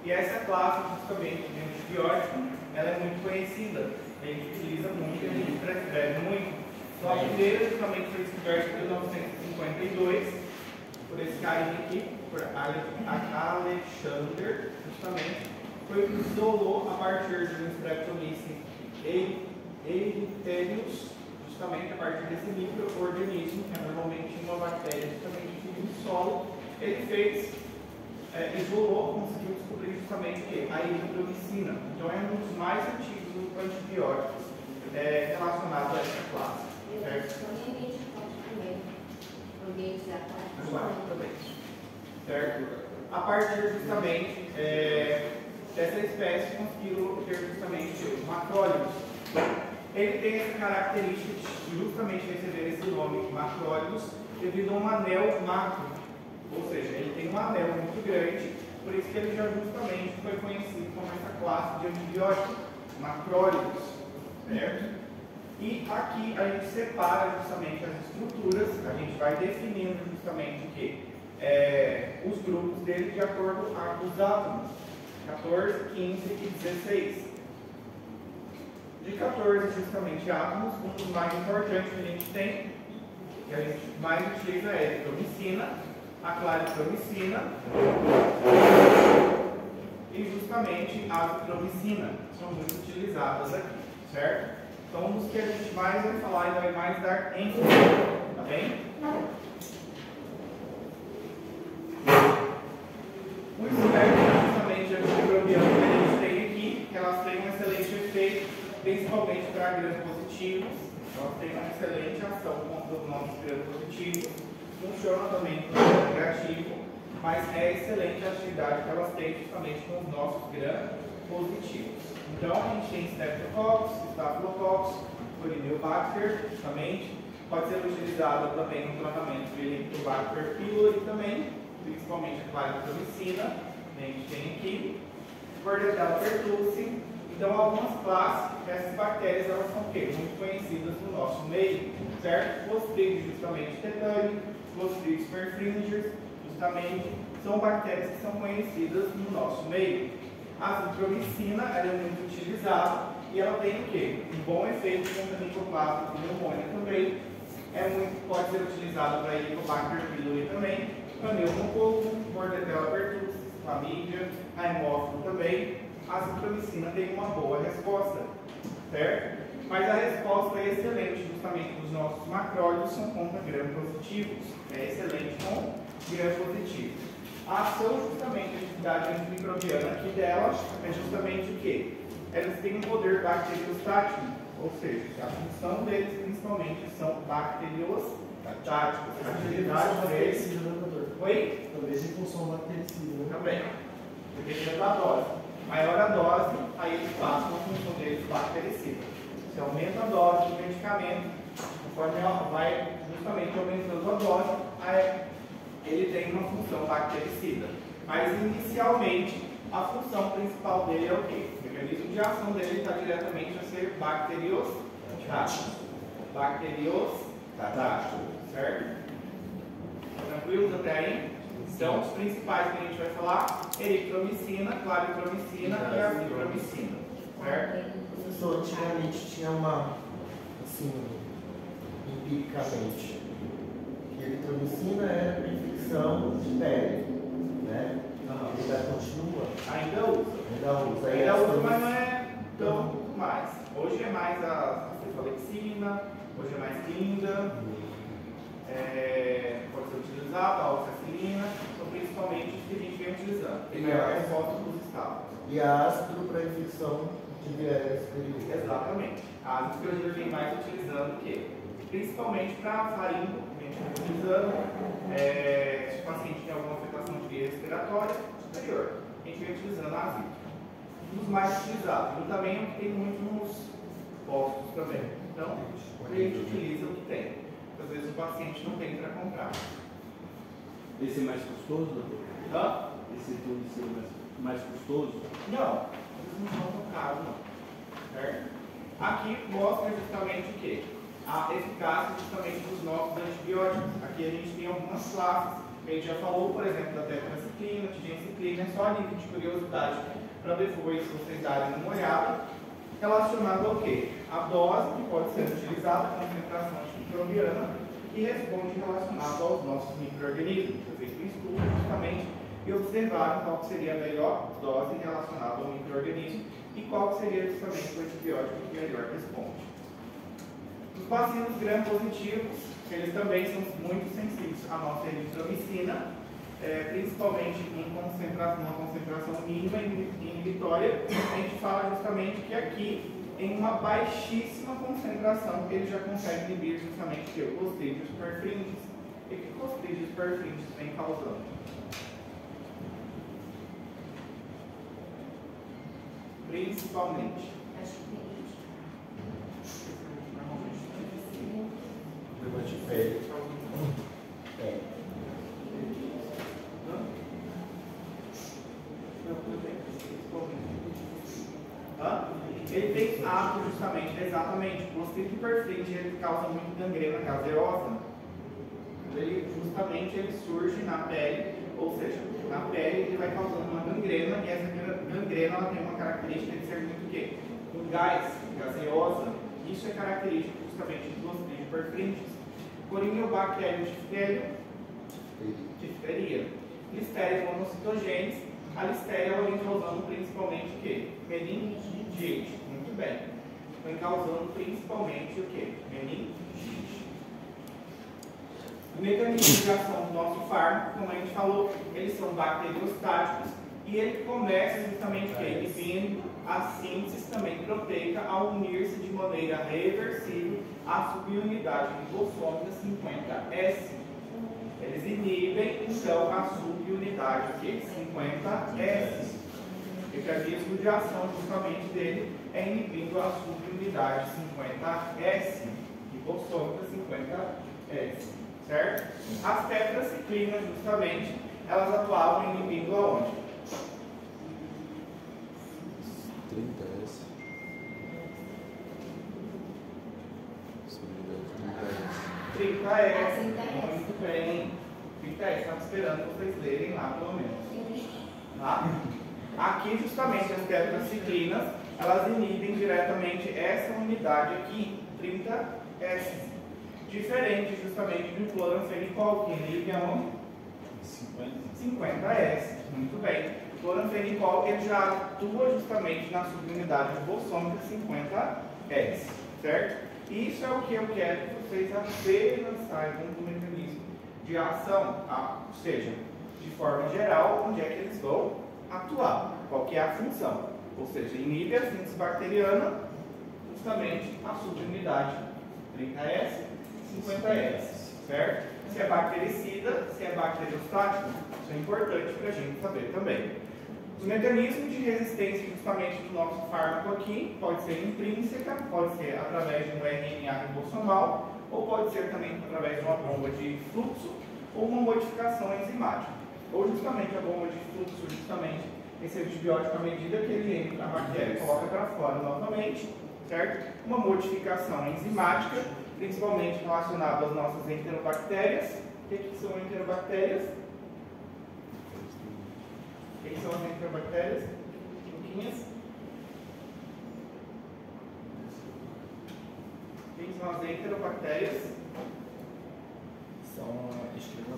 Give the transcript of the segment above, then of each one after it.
E essa classe, justamente, de antibiótico, ela é muito conhecida. A gente utiliza muito, a gente prescreve muito. Então, a primeira, justamente, foi descoberta em 1952, por esse carinha aqui, por Alexander, justamente. Foi que isolou a partir de um Streptomyces erythritidis, justamente a partir desse micro-organismo, que é normalmente uma bactéria justamente que vive no solo. Ele fez, isolou, conseguiu descobrir justamente a eritromicina. Então é um dos mais antigos antibióticos relacionados a essa classe. Certo? Certo? A partir justamente dessa espécie conseguiram ter justamente os macrólidos. Ele tem essa característica de justamente receber esse nome macrólidos devido a um anel macro, ou seja, ele tem um anel muito grande, por isso que ele já justamente foi conhecido como essa classe de antibióticos, macrólidos, certo? E aqui a gente separa justamente as estruturas, a gente vai definindo justamente o que? Os grupos dele de acordo com os átomos, 14, 15 e 16. De 14 justamente átomos, um dos mais importantes que a gente tem, que a gente mais utiliza é a eritromicina, a claritromicina e justamente a azitromicina, são muito utilizadas aqui, certo? Então, um dos que a gente mais vai falar e vai mais dar ênfase, tá bem? O espectro justamente antimicrobiano que a gente tem aqui, que elas têm um excelente efeito, principalmente para gram-positivos. Elas têm uma excelente ação contra os nossos gram-positivos. Funciona também no negativo, mas é excelente a atividade que elas têm justamente com os nossos gram-positivos. Então, a gente tem Streptococcus, Staphylococcus, Corynebacter, justamente. Pode ser utilizada também no tratamento de Helicobacter pylori também, principalmente a claritromicina, que a gente tem aqui. Bordetella pertussis. Então, algumas classes dessas bactérias, elas são muito conhecidas no nosso meio, certo? Clostridium, justamente, tetânico, Clostridium perfringens, justamente, são bactérias que são conhecidas no nosso meio. A azitromicina, ela é muito utilizada e ela tem o quê? Um bom efeito contra Mycoplasma pneumoniae também. Pode ser utilizada para Helicobacter pylori também, Pneumococcus, Bordetella pertussis, Chlamydia, Haemophilus também. A azitromicina tem uma boa resposta, certo? Mas a resposta é excelente, justamente os nossos macrólidos são contra gram-positivos. É excelente com gram-positivos. A ação, justamente, a atividade antimicrobiana aqui dela é justamente o quê? Elas têm um poder bacteriostático, ou seja, a função deles principalmente são bacteriostáticos. A atividade deles. Oi? Talvez em função bactericida. Também. Dependendo da dose. Maior a dose, aí eles passam a função deles bactericida. Se aumenta a dose do medicamento, conforme ela vai justamente aumentando a dose, aí ele tem uma função bactericida. Mas inicialmente, a função principal dele é o quê? O mecanismo de ação dele está diretamente a ser bacteriostático. Bacteriostático, certo? Tranquilos até aí? Então, os principais que a gente vai falar: eritromicina, claritromicina e azitromicina, certo? Professor, antigamente tinha uma, assim, empiricamente, que a eritromicina era para infecção de pele, né? Ainda continua? Ainda usa. Ainda usa, mas não é tão mais. Hoje é mais a cefalexina, hoje é mais clinda, pode ser utilizada a oxacilina, são principalmente os que a gente vem utilizando. Ele é a resposta dos estados. E a ácido para infecção de viés superior. Exatamente. A ácido que a gente vem mais utilizando o quê? Principalmente para faringo, a gente vem utilizando, se o paciente tem alguma afetação de via respiratória superior, a gente vem utilizando a ácido. Um dos mais utilizados. E também tem muito nos postos também. Então, a gente utiliza o que tem. Às vezes o paciente não tem para comprar. Esse é mais custoso, doutor? Hã? Esse tudo ser mais custoso? Não, eles não são tão caros, não. Certo? Aqui mostra justamente o quê? A eficácia justamente dos nossos antibióticos. Aqui a gente tem algumas classes. A gente já falou, por exemplo, da tetraciclina, tigenciclina, só a nível de curiosidade, para depois vocês darem uma olhada, relacionado ao quê? A dose que pode ser utilizada, a concentração antimicrobiana, e responde relacionado aos nossos micro-organismos. Eu fiz um estudo justamente e observaram qual seria a melhor dose relacionada ao micro-organismo e qual seria justamente o antibiótico que melhor responde. Os bacilos gram-positivos, eles também são muito sensíveis à nossa eritromicina, principalmente uma concentração mínima e inibitória. A gente fala justamente que aqui, em uma baixíssima concentração, ele já consegue inibir justamente o Clostridium perfringens. E que Clostridium perfringens vem causando? Principalmente. Problema de pele. Ele tem ato justamente, exatamente, o Clostridium perfringens ele causa muito gangrena caseosa. Ele surge na pele, ou seja, na pele ele vai causando uma gangrena e essa gangrena ela tem uma característica de ser muito o quê? Um gás, gaseosa. Isso é característico justamente do Clostridium perfringens. Corynebacterium difteria. Listeria monocitogenes. A listéria ela vem causando principalmente o quê? Meningite. Muito bem. Vem causando principalmente o quê? Meningite. O mecanismo de ação do nosso fármaco, como a gente falou, eles são bacteriostáticos e ele começa justamente inibindo a síntese também proteica ao unir-se de maneira reversível à subunidade ribossômica 50S. Eles inibem, então, a subunidade 50S. O mecanismo de ação justamente dele é inibindo a subunidade 50S, ribossômica 50S, certo? As tetraciclinas, justamente, elas atuavam inibindo aonde? 30S. 30S. Muito bem. 30S, estava esperando vocês lerem lá, pelo menos. Tá? Aqui, justamente, as tetraciclinas, elas inibem diretamente essa unidade aqui, 30S. Diferente, justamente, do cloranfenicol, que inibe aonde? 50S. Muito bem. O cloranfenicol, ele já atua justamente na subunidade ribossômica 50S. Certo? Isso é o que eu quero que vocês apenas saibam do mecanismo de ação, ou seja, de forma geral, onde é que eles vão atuar, qual que é a função, ou seja, inibe a síntese bacteriana, justamente a subunidade 30S, 50S, certo? Se é bactericida, se é bacteriostático, isso é importante para a gente saber também. Os mecanismos de resistência justamente do nosso fármaco aqui pode ser intrínseca, pode ser através de um RNA ribossomal, ou pode ser também através de uma bomba de fluxo ou uma modificação enzimática. Ou justamente a bomba de fluxo, justamente esse antibiótico, à medida que ele entra na bactéria, coloca para fora novamente, certo? Uma modificação enzimática, principalmente relacionada às nossas enterobactérias. O que são enterobactérias? O que são as enterobactérias? Luquinhas? Quem são as enterobactérias? São Escherichia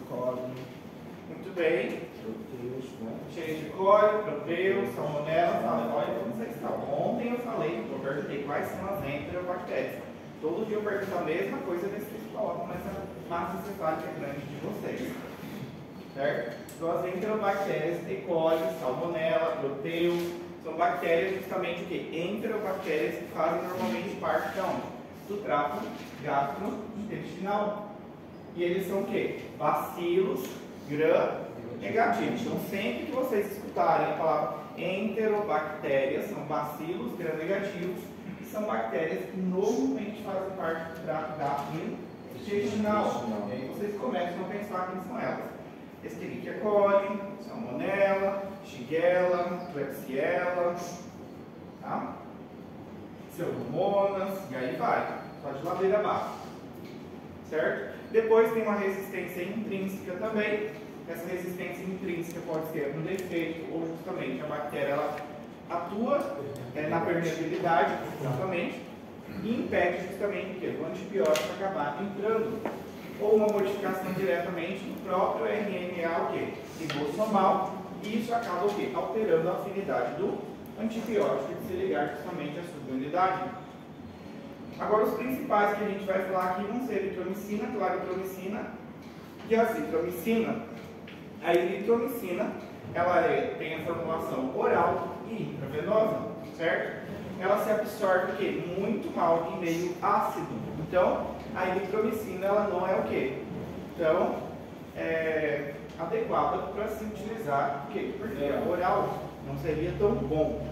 Muito bem. Proteus, né? Escherichia coli, Proteus, Salmonella, Salmonella, como vocês estão. Ontem eu falei, eu perguntei quais são as enterobactérias. Todo dia eu pergunto a mesma coisa, ver se vocês colocam nessa massa cefálica grande de vocês. Certo? Então, as enterobactérias, E. coli, Salmonella, Proteus, são bactérias justamente o quê? Enterobactérias que fazem normalmente parte de onde? Do trato gastrointestinal. E eles são o quê? Bacilos gram-negativos. Então, sempre que vocês escutarem a palavra enterobactérias, são bacilos gram-negativos, e são bactérias que normalmente fazem parte do trato gastrointestinal. E aí vocês começam a pensar quem são elas. Escherichia coli, Salmonella, Shigella, Klebsiella, tá? Pseudomonas, e aí vai, só de ladeira abaixo, certo? Depois tem uma resistência intrínseca também, essa resistência intrínseca pode ser um defeito ou justamente a bactéria ela atua na permeabilidade, justamente, e impede justamente o quê? O antibiótico acabar entrando, ou uma modificação diretamente no próprio RNA, o quê? Ribosomal, e isso acaba o quê? Alterando a afinidade do antibiótico de se ligar justamente à subunidade. Agora, os principais que a gente vai falar aqui vão ser a eritromicina, claritromicina e a azitromicina. A eritromicina, ela tem a formulação oral e intravenosa, certo? Ela se absorve o quê? Muito mal em meio ácido. Então, a eritromicina, ela não é o quê? Então, adequada para se utilizar o quê? Por via oral. Não seria tão bom.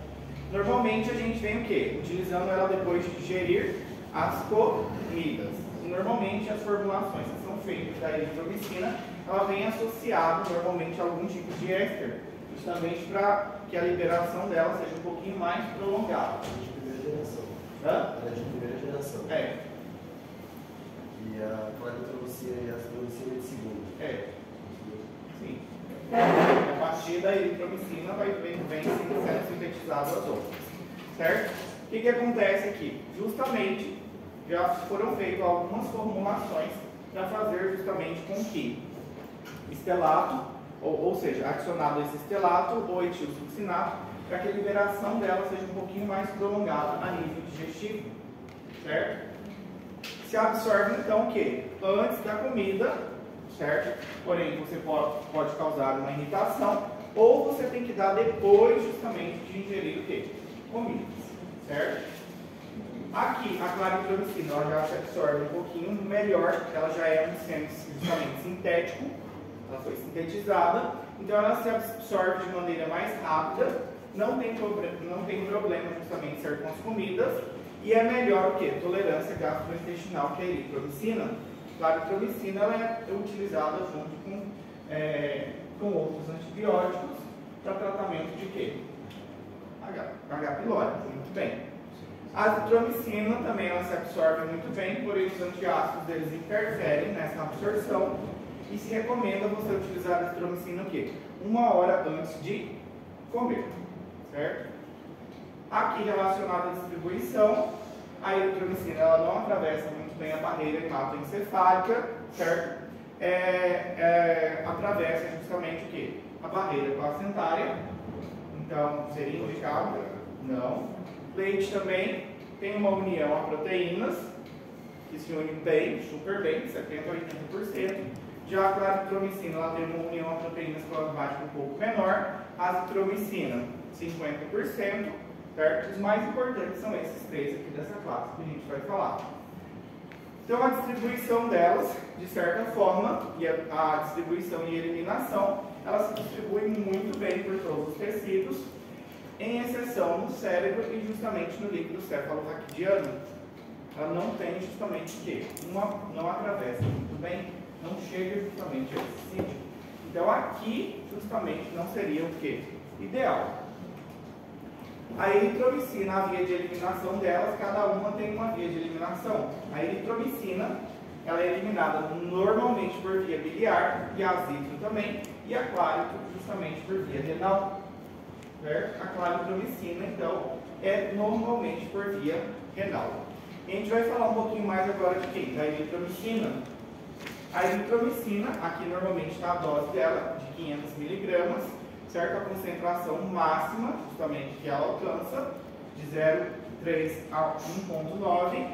Normalmente, a gente vem o quê? Utilizando ela depois de digerir as comidas. Normalmente, as formulações que são feitas da eritromicina, ela vem associada normalmente a algum tipo de éster, justamente para que a liberação dela seja um pouquinho mais prolongada. De primeira geração. Hã? Ela é de primeira geração. É. E a claritromicina e a azitromicina é de segunda. É. Sim. A partir da eritromicina vem sendo sintetizado as outras. Certo? O que acontece aqui? Justamente, já foram feitas algumas formulações para fazer justamente com que estelato, ou seja, adicionado esse estelato ou etilsuccinato, para que a liberação dela seja um pouquinho mais prolongada a nível digestivo, certo? Se absorve então o quê? Antes da comida, certo? Porém, você pode causar uma irritação, ou você tem que dar depois justamente de ingerir o quê? Comidas, certo? Aqui, a claritromicina, ela já se absorve um pouquinho melhor, ela já é um justamente sintético, ela foi sintetizada, então ela se absorve de maneira mais rápida, não tem problema justamente de ser com as comidas, e é melhor o que? Tolerância gastrointestinal, que é a eritromicina. A claritromicina ela é utilizada junto com outros antibióticos para tratamento de quê? H. pylori, muito bem. A azitromicina também ela se absorve muito bem, porém os antiácidos eles interferem nessa absorção. E se recomenda você utilizar a azitromicina o quê? 1 hora antes de comer, certo? Aqui relacionado à distribuição, a eritromicina ela não atravessa muito bem a barreira hematoencefálica, certo? Atravessa justamente o quê? A barreira placentária, então seria indicado? Não. Leite também tem uma união a proteínas, que se une bem, super bem, 70% a 80%. Já a claritromicina ela tem uma união a proteínas plasmáticas um pouco menor, a azitromicina 50%, certo? Os mais importantes são esses três aqui dessa classe que a gente vai falar. Então a distribuição delas, de certa forma, e a distribuição e eliminação, ela se distribui muito bem por todos os tecidos, em exceção no cérebro e justamente no líquido cefalorraquidiano. Ela não tem justamente o quê? Não atravessa muito bem, não chega justamente a esse sítio. Então aqui justamente não seria o quê? Ideal. A eritromicina, a via de eliminação delas, cada uma tem uma via de eliminação. A eritromicina, ela é eliminada normalmente por via biliar, e a azitro também, e a clarito justamente por via renal. Certo? A claritromicina, então, é normalmente por via renal. E a gente vai falar um pouquinho mais agora de quem? Da eritromicina. A eritromicina, aqui normalmente está a dose dela, de 500 mg, certo? A concentração máxima, justamente, que ela alcança, de 0,3 a 1,9.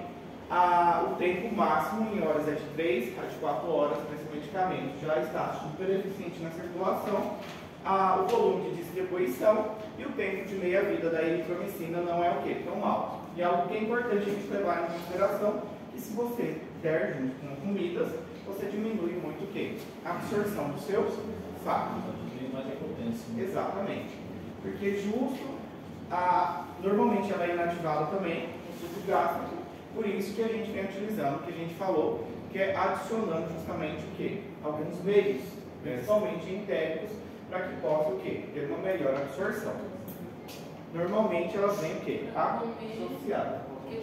O tempo máximo em horas é de 3 a 4 horas para esse medicamento. Já está super eficiente na circulação. O volume de distribuição e o tempo de meia-vida da eritromicina não é o quê? Tão alto. E algo que é importante a gente levar em consideração, que se você der junto com comidas, você diminui muito o quê? A absorção dos seus fármacos. Mais a potência. Exatamente. Porque justo, normalmente ela é inativada também no suco gástrico, por isso que a gente vem utilizando, que a gente falou, que é adicionando justamente o quê? Alguns meios, principalmente entéricos, para que possa o quê? Ter uma melhor absorção. Normalmente elas vêm o quê? Associadas. Porque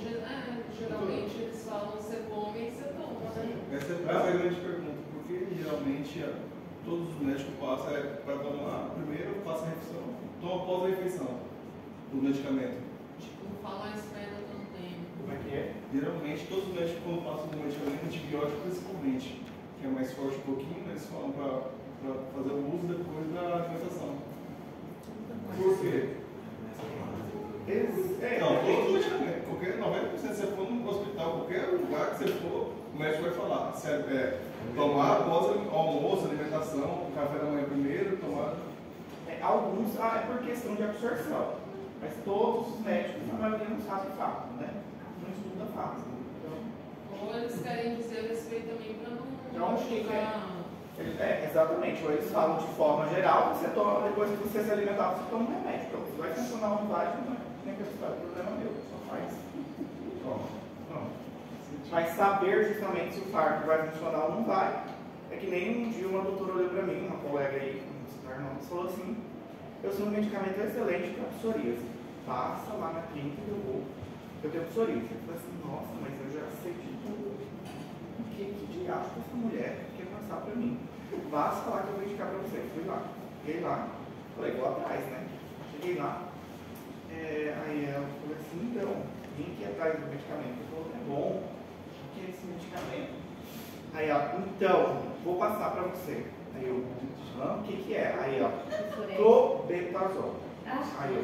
geralmente eles falam você come e você toma, né? Essa é a grande pergunta. Por que geralmente todos os médicos passam para tomar primeiro, passa a refeição, toma após a refeição o medicamento. Tipo, não fala a espera tanto tempo. Como é que é? Geralmente todos os médicos quando passam o medicamento antibiótico principalmente, que é mais forte um pouquinho, eles falam para fazer o uso depois da alimentação. Por quê? Não, todos os medicamentos, qualquer 90% se você for no hospital, qualquer lugar que você for, o médico vai falar. Tomar após o almoço, alimentação, café da manhã primeiro, tomar. Alguns é por questão de absorção, mas todos os médicos, a maioria não sabe fato, né? Não estuda fato. Então, Ou eles querem dizer a respeito também para Então, não ficar. Exatamente, ou eles falam de forma geral, você toma, depois que você se alimentar, você toma um remédio. Então, você vai funcionar ou não vai, não é nem que é problema meu, só faz. Não. Mas saber justamente se o fármaco vai funcionar ou não vai, é que nem um dia uma doutora olhou para mim, uma colega aí, falou assim, eu sou um medicamento excelente para psoríase. Passa lá na clínica que eu tenho psoríase. Eu falei assim, nossa, mas eu já sei de tudo. O que diabo que essa mulher quer passar para mim? Basta lá que eu vou indicar para você. Fui lá, cheguei lá, falei, vou atrás, né? Cheguei lá, aí ela falou assim, então, vim aqui atrás do medicamento. Eu falei, é bom, o que é esse medicamento? Aí ela, então, vou passar para você. Aí eu, o que é? Aí ó, clobetazol. Aí eu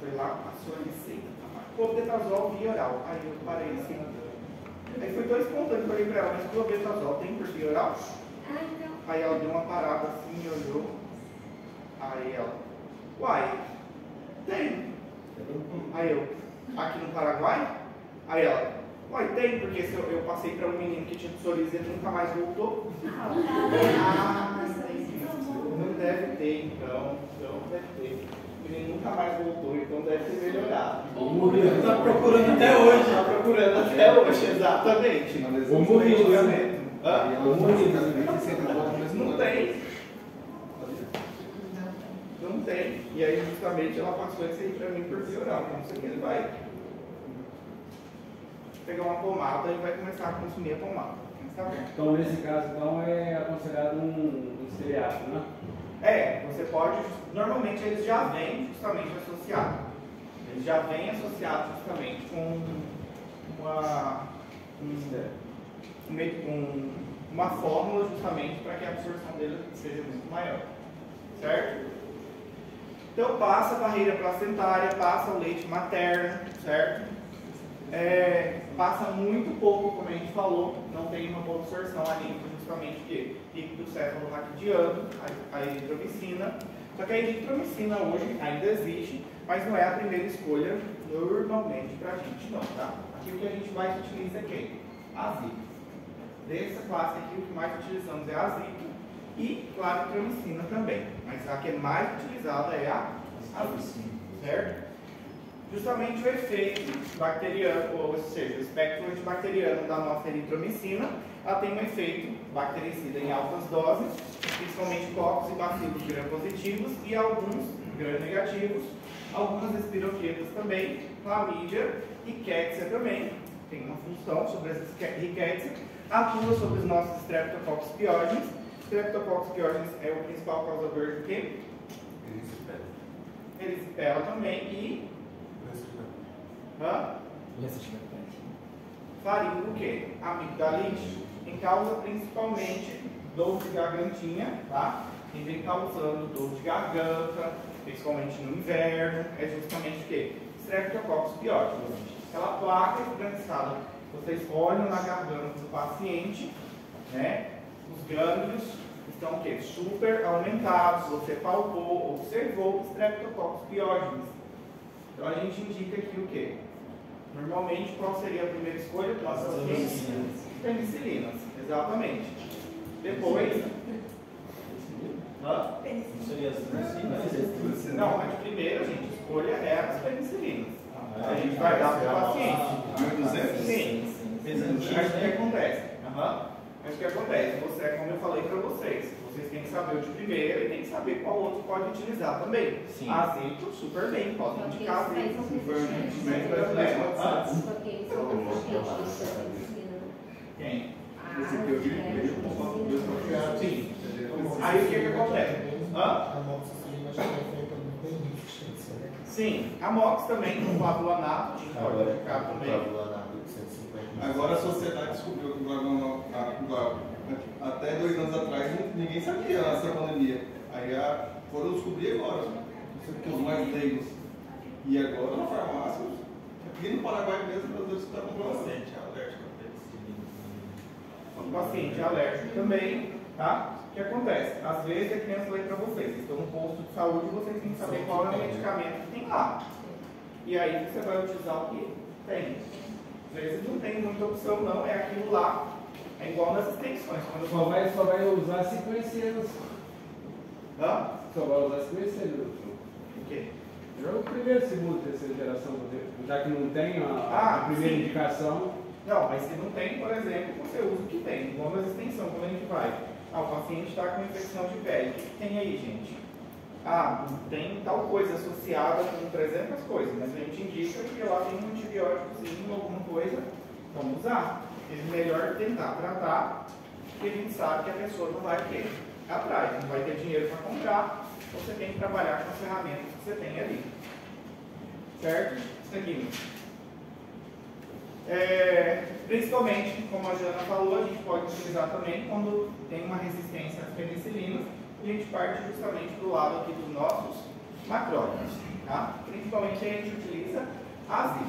fui lá, passou a receita. Clobetazol via oral. Aí eu parei assim. Aí foi tão espontâneo, eu falei pra ela, mas clobetazol tem por via oral? Aí ela deu uma parada assim e olhou. Aí ela, uai, tem. Aí eu, aqui no Paraguai? Aí ela, uai, tem, porque se eu passei para um menino que tinha psoríase e ele nunca mais voltou. Não deve ter, então deve ter. O menino nunca mais voltou, então deve ter melhorado. Ou morreu. Está procurando até hoje. Está procurando até hoje, exatamente. Ou morreu. Não tem. Não tem. E aí justamente ela passou isso aí para mim por via oral. Então isso aqui ele vai pegar uma pomada e vai começar a consumir a pomada. Tá bom. Então nesse caso então é aconselhado um estereático, né? Você pode, normalmente eles já vêm justamente associados. Eles já vêm associados justamente com uma fórmula justamente para que a absorção dele seja muito maior. Certo? Então passa a barreira placentária, passa o leite materno, certo? Passa muito pouco, como a gente falou, não tem uma boa absorção ali, justamente de líquido cefalorraquidiano, a eritromicina. Só que a eritromicina hoje ainda existe, mas não é a primeira escolha normalmente para a gente não, tá? Aqui o que a gente mais utiliza é quem? Azito. Dessa classe aqui o que mais utilizamos é azito e, claro, a eritromicina também. Mas a que é mais utilizada é a azito, certo? Justamente o efeito bacteriano, ou seja, o espectro antibacteriano da nossa eritromicina, ela tem um efeito bactericida em altas doses, principalmente cocos e bacilos gram-positivos e alguns gram-negativos, algumas espiroquetas também, clamídia e rickettsia também, tem uma função sobre as rickettsia, atua sobre os nossos streptococcus pyogenes. Streptococcus pyogenes é o principal causador de quê? Erisipela também e faringo o quê? Amigdalite, em causa principalmente dor de gargantinha, tá? E vem causando dor de garganta, principalmente no inverno, é justamente o quê? Streptococcus pyogenes. Aquela placa esbranquiçada, vocês olham na garganta do paciente, né? Os gânglios estão o quê? Super aumentados, você palpou, observou o Streptococcus pyogenes. Então a gente indica aqui o quê? Normalmente, qual seria a primeira escolha? Penicilinas, exatamente. Depois... Não, mas primeiro a gente escolha é as penicilinas. A gente vai dar para o paciente. Sim. Mas o que acontece? Mas o que acontece? Como eu falei para vocês têm que saber o de primeira e tem que saber qual outro pode utilizar também. Sim. Azito, super bem, pode indicar azito. Quem? Esse aqui eu vi, sim. Aí o que acontece? A amoxicilina já tem feito bem resistência, né? Sim, a MOX também, o flavulanato, a gente pode aplicar também. Flavulanato de 150. Agora a sociedade descobriu que o glaucoma, até 2 anos atrás, ninguém sabia essa pandemia. Aí foram descobrir agora, os mais leigos. E agora na farmácia, aqui no Paraguai mesmo, às vezes está comprando. Paciente alérgico à penicilina. O paciente alérgico também, tá? O que acontece? Às vezes é que nem eu falei para vocês, vocês estão no posto de saúde e vocês têm que saber qual é o medicamento que tem lá. E aí você vai utilizar o que tem. Às vezes não tem muita opção não, é aquilo lá. É igual nas extensões. Quando Só vai usar se conhecer. Hã? Só vai usar se conhecer. O quê? O primeiro, segundo, terceira geração, já que não tem a primeira sim. indicação. Não, mas se não tem, por exemplo, você usa o que tem. Igual nas extensões, quando a gente vai. O paciente está com infecção de pele. O que tem aí, gente? Tem tal coisa associada com 300 coisas, mas a gente indica que lá tem um antibióticozinho, alguma coisa, vamos usar. É melhor tentar tratar, porque a gente sabe que a pessoa não vai ter atrás, não vai ter dinheiro para comprar, você tem que trabalhar com as ferramentas que você tem ali. Certo? Seguimos. Principalmente, como a Jana falou, a gente pode utilizar também quando tem uma resistência às penicilinas, e a gente parte justamente do lado aqui dos nossos macrófagos, tá? Principalmente a gente utiliza azil,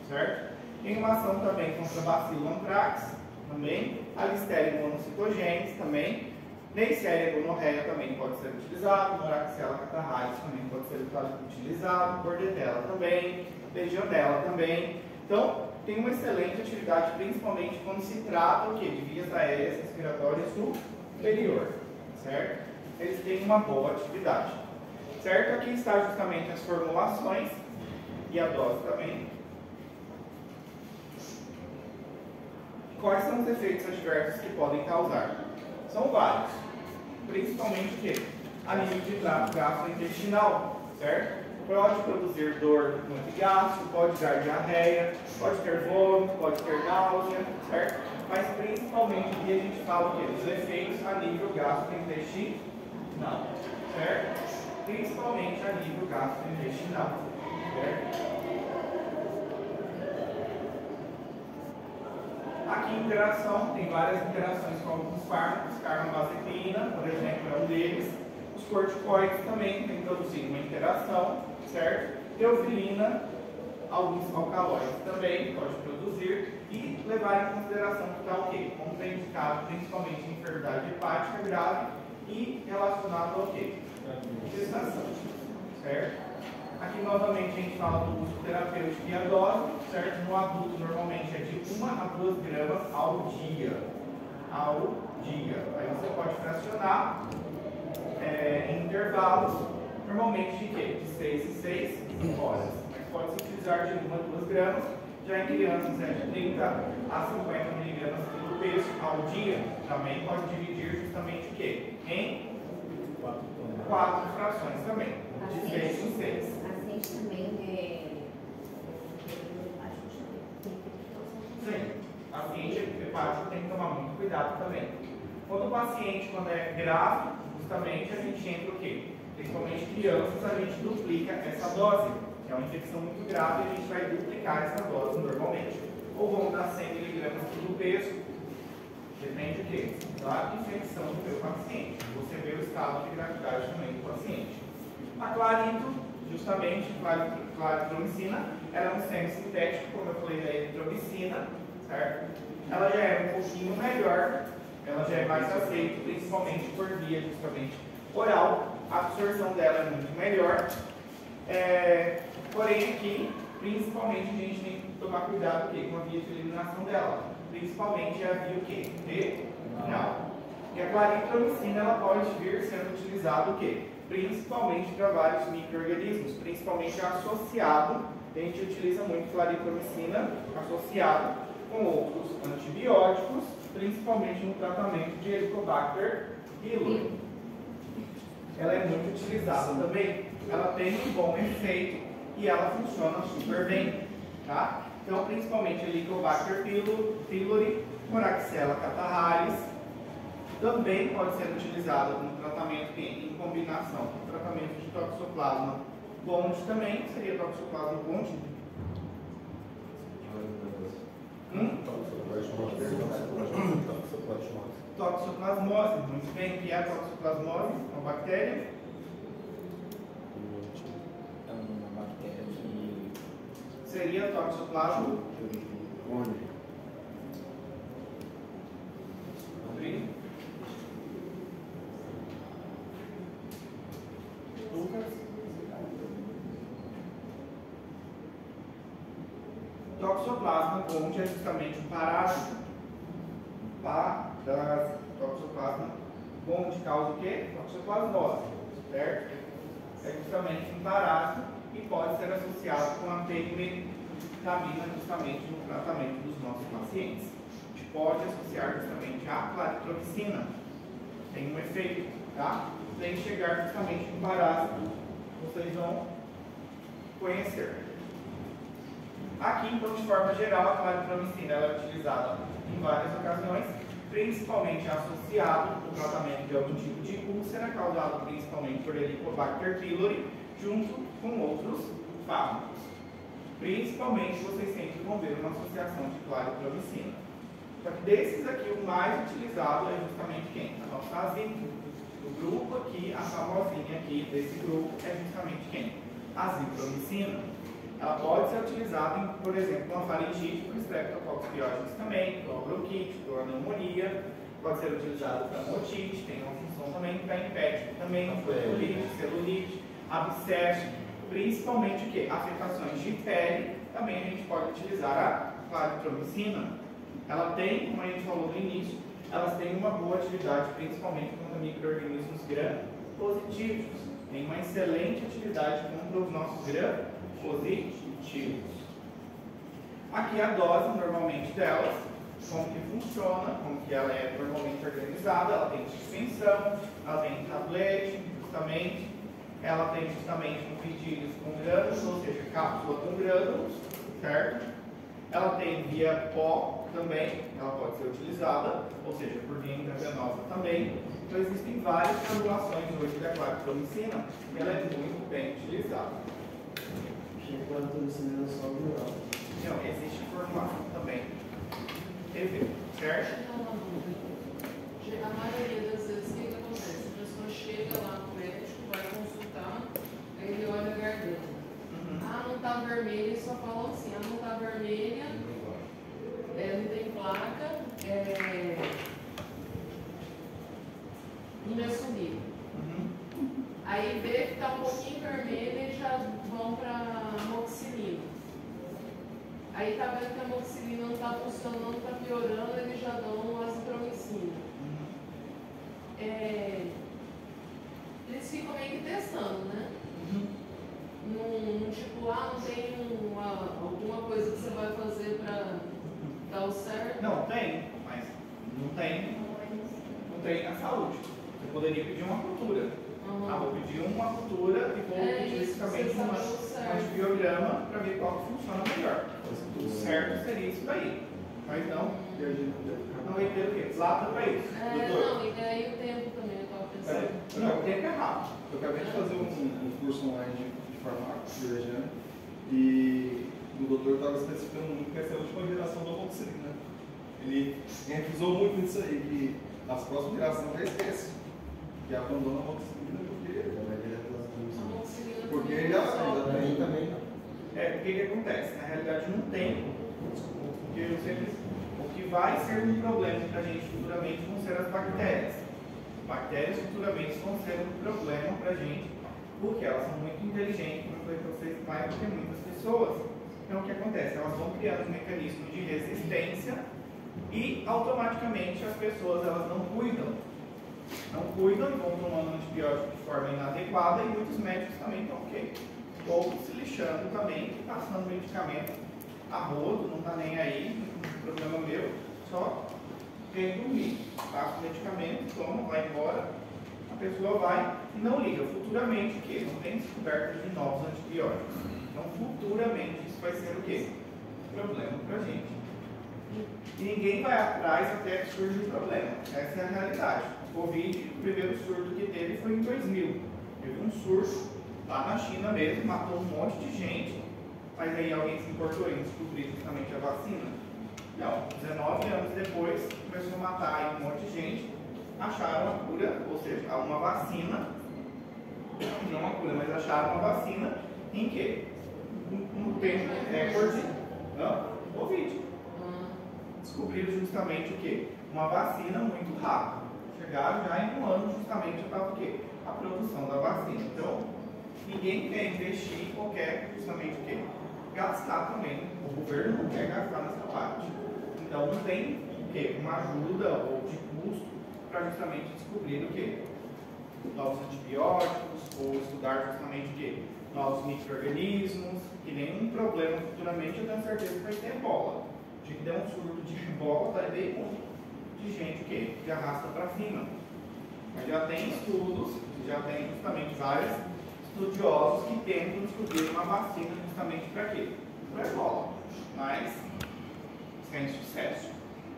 certo? Tem uma ação também contra bacilo anthrax, também, a Listeria monocytogenes também, Neisseria gonorreia também pode ser utilizado, Moraxella catarrhalis também pode ser utilizado, Bordetella também, Legionella também. Então, tem uma excelente atividade, principalmente quando se trata o quê? De vias aéreas respiratórias superior, certo? Eles têm uma boa atividade, certo? Aqui está justamente as formulações e a dose também. Quais são os efeitos adversos que podem causar? São vários, principalmente o quê? A nível de trato gastrointestinal, certo? Pode produzir dor no epigastro, pode dar diarreia, pode ter vômito, pode ter náusea, certo? Mas principalmente aqui a gente fala o quê? Dos efeitos a nível gastrointestinal, certo? Principalmente a nível gastrointestinal, certo? Aqui interação, tem várias interações com alguns fármacos, carbamazepina, por exemplo, é um deles. Os corticoides também têm produzido uma interação, certo? Teofilina, alguns alcaloides também pode produzir e levar em consideração que está o quê? Contraindicado principalmente em enfermidade hepática grave e relacionado ao quê? Gestação, certo? Aqui novamente a gente fala do uso terapêutico e a dose, certo? No adulto normalmente é de 1 a 2 gramas ao dia. Aí você pode fracionar em intervalos, normalmente de quê? De 6 em 6 horas. Mas pode se utilizar de 1 a 2 gramas, já em crianças é de 30 a 50 miligramas do peso ao dia. Também pode dividir justamente o quê? Em 4 frações também, de 6 em 6. Também Sim, paciente hepático tem que tomar muito cuidado também. Quando o paciente, quando é grave, justamente a gente entra o quê? Principalmente crianças, a gente duplica essa dose, que é uma infecção muito grave, a gente vai duplicar essa dose normalmente. Ou vamos dar 100 mg do peso, depende do quê? Da infecção do meu paciente. Você vê o estado de gravidade também do paciente. A clarito, justamente, claritromicina, ela é um semi-sintético, como eu falei da eritromicina, certo? Ela já é um pouquinho melhor, ela já é mais aceita, principalmente por via justamente oral, a absorção dela é muito melhor, porém aqui, principalmente a gente tem que tomar cuidado com a via de eliminação dela, principalmente a via o quê? Renal. E a claritromicina ela pode vir sendo utilizada o quê? Principalmente para vários micro-organismos, principalmente associado, a gente utiliza muito claritromicina associado com outros antibióticos, principalmente no tratamento de Helicobacter pylori. Ela é muito utilizada também, ela tem um bom efeito e ela funciona super bem, tá? Então, principalmente Helicobacter pylori, Moraxella catarrhalis, Também pode ser utilizado como tratamento em combinação com tratamento de toxoplasma gondii também. Seria toxoplasma gondii? Toxoplasmose, muito bem, que é a toxoplasmose, uma bactéria. É uma bactéria que Seria toxoplasma. Rodrigo? Lucas? Toxoplasma gondii é justamente um parásito. Toxoplasma gondii causa o quê? Toxoplasmose, certo? É justamente um parásito e pode ser associado com a pegmetamina justamente no tratamento dos nossos pacientes. A gente pode associar justamente a claritromicina. Tem um efeito, tá? Sem chegar justamente no parásito, vocês vão conhecer. Aqui, então, de forma geral, a claritromicina ela é utilizada em várias ocasiões, principalmente associado no tratamento de algum tipo de úlcera, causado principalmente por Helicobacter pylori, junto com outros fármacos. Principalmente, vocês sempre vão ver uma associação de claritromicina. Só que desses aqui, o mais utilizado é justamente quem? A nossa azitromicina. O grupo aqui, a famosinha aqui desse grupo, é justamente quem? A azitromicina. Ela pode ser utilizada, em, por exemplo, uma faringite, por Streptococcus pyogenes também, para bronquite, para pneumonia. Pode ser utilizada para otite, tem uma função também para impético, também foliculite, celulite, abscesso, principalmente o que? Afetações de pele, também a gente pode utilizar a claritromicina. Ela tem, como a gente falou no início, elas têm uma boa atividade, principalmente contra micro-organismos gram-positivos. Tem uma excelente atividade contra os nossos gram-positivos. Aqui a dose, normalmente, delas, como que funciona, como que ela é normalmente organizada. Ela tem dispensão, ela tem tablete, justamente. Ela tem justamente vidilhos com grânulos, ou seja, cápsula com grânulos, certo? Ela tem via pó também, ela pode ser utilizada, ou seja, por via intravenosa também. Então existem várias formulações hoje da claritromicina e ela é muito bem utilizada. Não, existe formulação também. Certo? A maioria das vezes, o que acontece? A pessoa chega lá no médico, vai consultar, aí ele olha a garganta. Ah, não está vermelha, e só fala assim, ah, não está vermelha, não tem placa, não é subido. Aí vê que está um pouquinho vermelho e já vão para amoxicilina. Aí está vendo que a amoxicilina não está funcionando, está piorando, eles já dão azitromicina. Eles ficam meio que testando, né? Não tipo, não tem alguma coisa que você vai fazer para dar o certo? Não, tem, mas não tem na saúde. Você poderia pedir uma cultura. Vou pedir uma cultura e vou pedir especificamente um antibiograma para ver qual que funciona melhor. O certo seria isso daí. Mas não vai ter o quê? Lata para isso. Não, e daí o tempo também, eu estava pensando. Não, o tempo é rápido. Eu acabei de fazer um curso online de farmácia, e o doutor estava especificando muito que essa é a última geração da amoxicilina. Ele enfisou muito nisso aí, que as próximas gerações já esquece, que abandona a amoxicilina porque ele já também não. O que acontece? Na realidade não tem, o que vai ser um problema para a gente futuramente vão ser as bactérias. Bactérias futuramente vão ser um problema para a gente, porque elas são muito inteligentes, como eu falei para vocês, mais do que muitas pessoas. Então o que acontece? Elas vão criando um mecanismo de resistência e automaticamente as pessoas elas não cuidam e vão tomando antibiótico de forma inadequada e muitos médicos também estão ou se lixando também, passando medicamento a rodo, não está nem aí, não é problema meu, só quem dormir, passa o medicamento, toma, vai embora, a pessoa vai e não liga. Futuramente o quê? Não tem descoberta de novos antibióticos. Então futuramente isso vai ser o quê? Problema pra gente. E ninguém vai atrás até que surge o problema. Essa é a realidade. O Covid, o primeiro surto que teve foi em 2000. Teve um surto lá na China mesmo, matou um monte de gente, mas aí alguém se importou em descobrir justamente a vacina? Não, 19 anos depois começou a matar aí um monte de gente, acharam a cura, ou seja, uma vacina, não a cura, mas acharam uma vacina em que? No tempo curtinho. Não? Covid. Descobriram justamente o quê? Uma vacina muito rápida. Chegaram já em um ano justamente para o quê? A produção da vacina. Então, ninguém quer investir ou quer justamente o quê? Gastar também. O governo não quer gastar nessa parte. Então, não tem o quê? Uma ajuda ou de custo para justamente descobrir o quê? Novos antibióticos ou estudar justamente o quê? Novos micro-organismos, que nenhum problema futuramente eu tenho certeza que vai ter ebola. De que der um surto de ebola, vai ter um monte de gente que arrasta para cima. Mas já tem estudos, já tem justamente vários estudiosos que tentam descobrir uma vacina justamente para quê? Para ebola. Mas sem sucesso.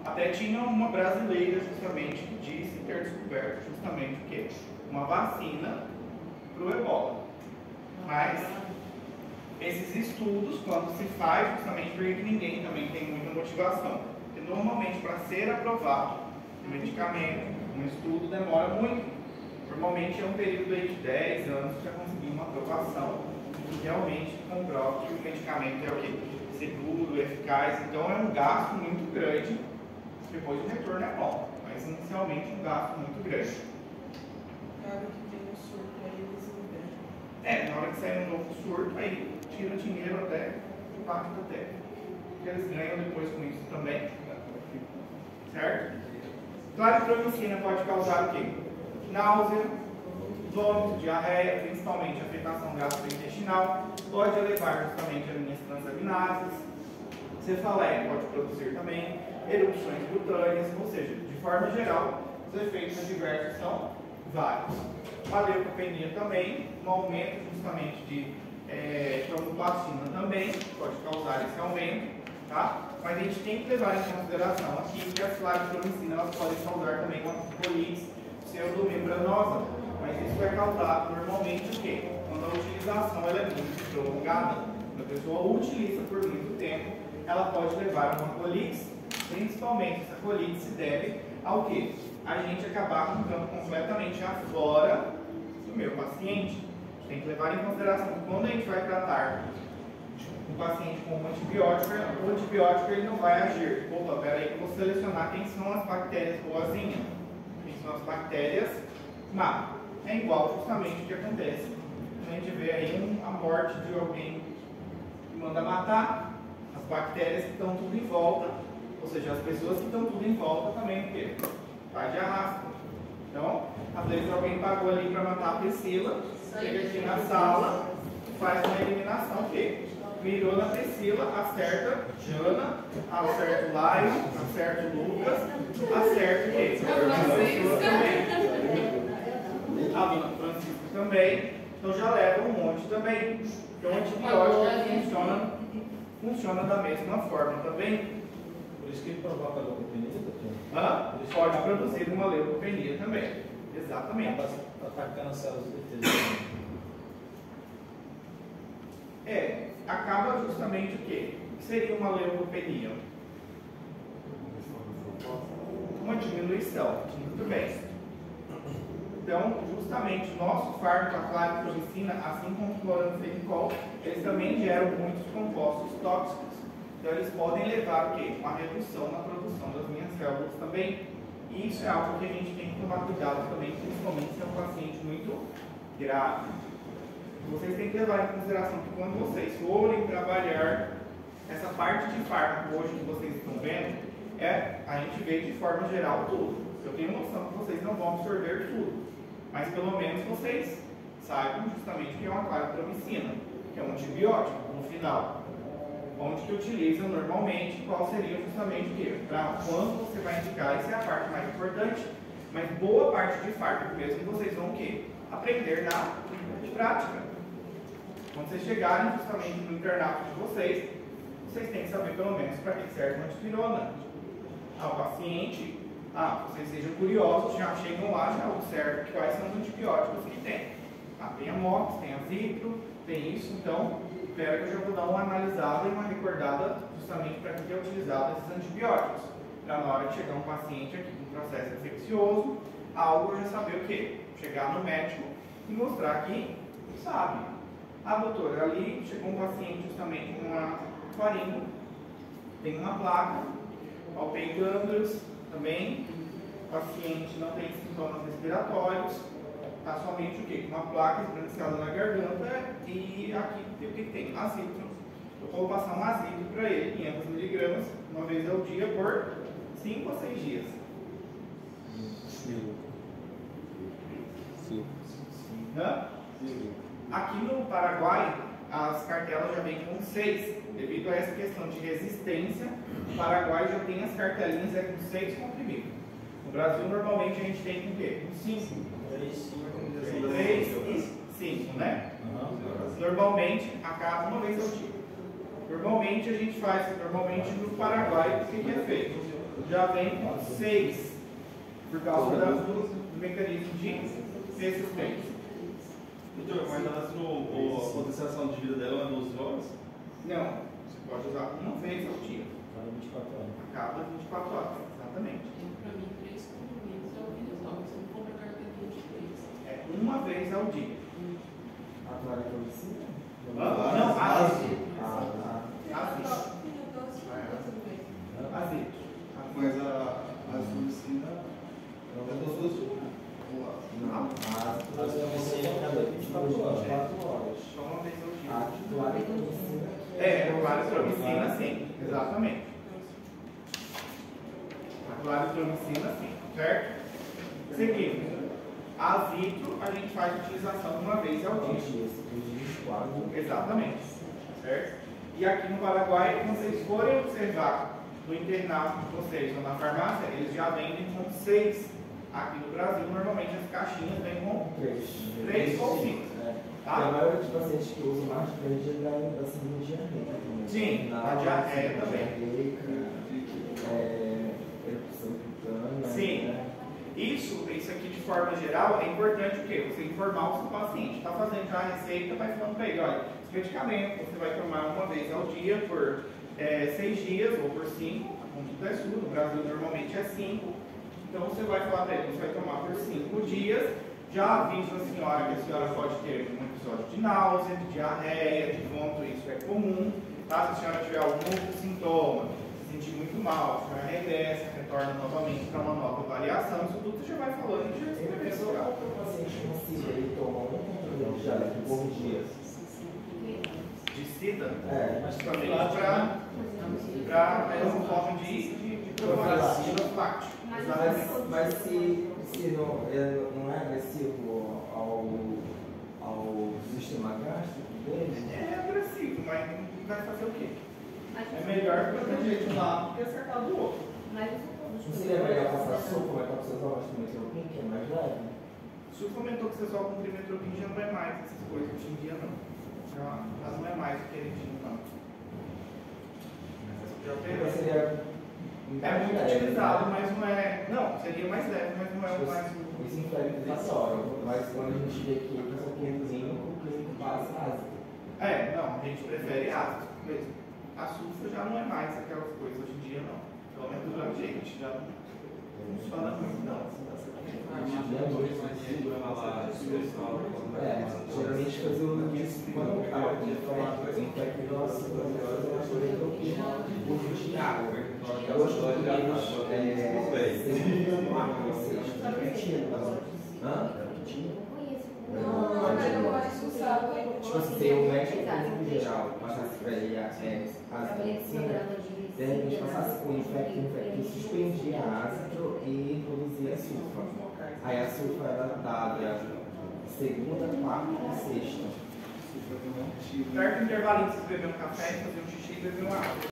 Até tinha uma brasileira justamente que disse ter descoberto justamente o quê? Uma vacina para o ebola. Mas esses estudos, quando se faz, justamente porque ninguém também tem muita motivação. Porque normalmente para ser aprovado um medicamento, um estudo demora muito. Normalmente é um período aí de 10 anos para conseguir uma aprovação que realmente comprove que o medicamento é o quê? Seguro, eficaz. Então é um gasto muito grande. Depois o retorno é bom, mas inicialmente um gasto muito grande. Cada que tem um surto aí, eles liberam. Na hora que sair um novo surto, aí tira dinheiro até, impacta até. Que eles ganham depois com isso também. Certo? Claritromicina pode causar o quê? Náusea, vômito, diarreia, principalmente afetação gastrointestinal, pode elevar justamente as linhas transaminases, cefaleia pode produzir também, erupções cutâneas, ou seja, de forma geral, os efeitos adversos são vários. A leucopenia também, um aumento justamente de trombocitosina também, pode causar esse aumento, tá? Mas a gente tem que levar em consideração aqui que as claritromicina elas podem causar também uma colite pseudomembranosa, mas isso é causado normalmente o quê? Quando a utilização ela é muito prolongada, quando a pessoa utiliza por muito tempo, ela pode levar a uma colite, principalmente essa colite se deve ao quê? A gente acabar arrancando completamente a flora do meu paciente. A gente tem que levar em consideração que quando a gente vai tratar um paciente com um antibiótico, o antibiótico ele não vai agir. Opa, peraí que eu vou selecionar quem são as bactérias boazinhas, quem são as bactérias má. É igual justamente o que acontece. A gente vê aí a morte de alguém que manda matar, as bactérias que estão tudo em volta, ou seja, as pessoas que estão tudo em volta também o quê? Vai de arrasto. Então, às vezes alguém pagou ali para matar a Priscila, chega aqui na sala, faz uma eliminação o quê? Mirou na Priscila, acerta Jana, acerta o Laio, acerta o Lucas, acerta o quê? A dona Francisca também. Então já leva um monte também. Então o antibiótico funciona da mesma forma também. Por isso que ele provoca a leucopenia, pode produzir uma leucopenia também. Exatamente. Atacando as células de defesa. Acaba justamente o quê? O que seria uma leucopenia? Uma diminuição. Muito bem. Então, justamente, o nosso fármaco, a claritromicina, assim como o cloranfenicol, eles também geram muitos compostos tóxicos. Então, eles podem levar o quê? Uma redução na produção das minhas células também. E isso é algo que a gente tem que tomar cuidado também, principalmente se é um paciente muito grave. Vocês têm que levar em consideração que quando vocês forem trabalhar essa parte de fármaco hoje que vocês estão vendo, a gente vê de forma geral tudo. Eu tenho noção que vocês não vão absorver tudo, mas pelo menos vocês saibam justamente o que é uma claritromicina, que é um antibiótico no final, onde que utiliza normalmente, qual seria justamente o que? Para quando você vai indicar, essa é a parte mais importante, mas boa parte de fármaco mesmo vocês vão o quê? Aprender na prática. Quando vocês chegarem justamente no internato de vocês vocês têm que saber pelo menos para que serve uma dipirona. O paciente, vocês sejam curiosos, já chegam lá, já observam quais são os antibióticos que tem. Tem a MOX, tem a Zitro, tem isso, então espera que eu já vou dar uma analisada e uma recordada justamente para que é utilizado esses antibióticos. Para na hora de chegar um paciente aqui com processo infeccioso, algo eu já saber o quê? Chegar no médico e mostrar que sabe. Doutora, ali chegou um paciente justamente com uma faringe, tem uma placa, palpei gânglios também, o paciente não tem sintomas respiratórios, está somente o quê? Uma placa esbranquiçada na garganta e aqui o que tem? Azitro. Eu vou passar um azitro para ele, 500 mg, uma vez ao dia por 5 a 6 dias. Aqui no Paraguai, as cartelas já vêm com 6. Devido a essa questão de resistência, o Paraguai já tem as cartelinhas com 6 comprimidos. No Brasil, normalmente, a gente tem com o quê? Com 5. 3 e 5, né? Normalmente, acaba uma vez ao dia. Normalmente, a gente faz, no Paraguai, o que é feito? Já vem com 6, por causa do mecanismo de resistência. Doutor, mas a potenciação de vida dela é 12 horas? Não, você pode usar uma vez ao dia. Cada 24 horas. Cada 24 horas, exatamente. Para mim, 3 comprimidos é o Vilisol. Você não compra cartelinha de 3. É uma vez ao dia. A claritromicina? Não, azito. Mas a azithromicina é dos dois. Não, A azithromicina é cada 24 horas. Só uma vez ao dia. a claritromicina. A claritromicina sim, exatamente. A claritromicina sim, certo? Seguindo. Azitro a gente faz utilização uma vez ao dia. Exatamente. Certo? E aqui no Paraguai, quando vocês forem observar no internato de vocês ou na farmácia, eles já vendem com 6. Aqui no Brasil, normalmente as caixinhas vêm com 3 ou 5. A maioria dos pacientes que usam mais verde é da síndrome diarreica. Sim, a diarreia também. Erupção cutânea. Sim. Isso aqui de forma geral é importante o quê? Você informar o seu paciente. Está fazendo já a receita, vai falando para ele, olha, esse medicamento você vai tomar uma vez ao dia por 6 dias ou por 5, a conduta é sua, no Brasil normalmente é 5. Então você vai falar para ele, você vai tomar por 5 dias, já aviso a senhora que a senhora pode ter um episódio de náusea, de diarreia, de vômito, isso é comum. Tá? Se a senhora tiver algum outro sintoma, se sentir muito mal, a senhora regressa, retorna novamente para uma nova avaliação, isso tudo você já vai falando e já escreve esse lugar. O paciente consiga ele tomar um comprimido de alerta por dia. De sida? Mas também para uma forma de profilático. Mas se não é agressivo ao sistema gástrico dele? É agressivo, mas vai fazer o quê? É melhor proteger de um lado do que acertar do outro. Não seria melhor passar sulfametoxazol com trimetropin, que é mais leve? Sulfametoxazol com trimetropin já não é mais essas coisas hoje em dia, não. Já não é mais o que ele tinha, não. Seria é muito utilizado, mas não é. Não, seria mais leve, mas não é o mais. Isso infere 3 horas, mas quando a gente vê aqui com essa clínico, o clínico passa ácido. Não, a gente prefere ácido mesmo. A sulfa já não é mais aquelas coisas hoje em dia, não. Pelo menos pra gente, já não funciona muito, não. Geralmente fazer o disso quando estava com infecto de nossa uso de água. Eu gosto de tipo assim, tem um médico clínico geral, passasse para ele a medicina, de repente passasse com o infecto, suspendia a ácido e introduzia a sulfa. Aí a sulfa era dada segunda, quarta e sexta. Certo intervalinho, você beber um café, fazer um xixi e beber uma água.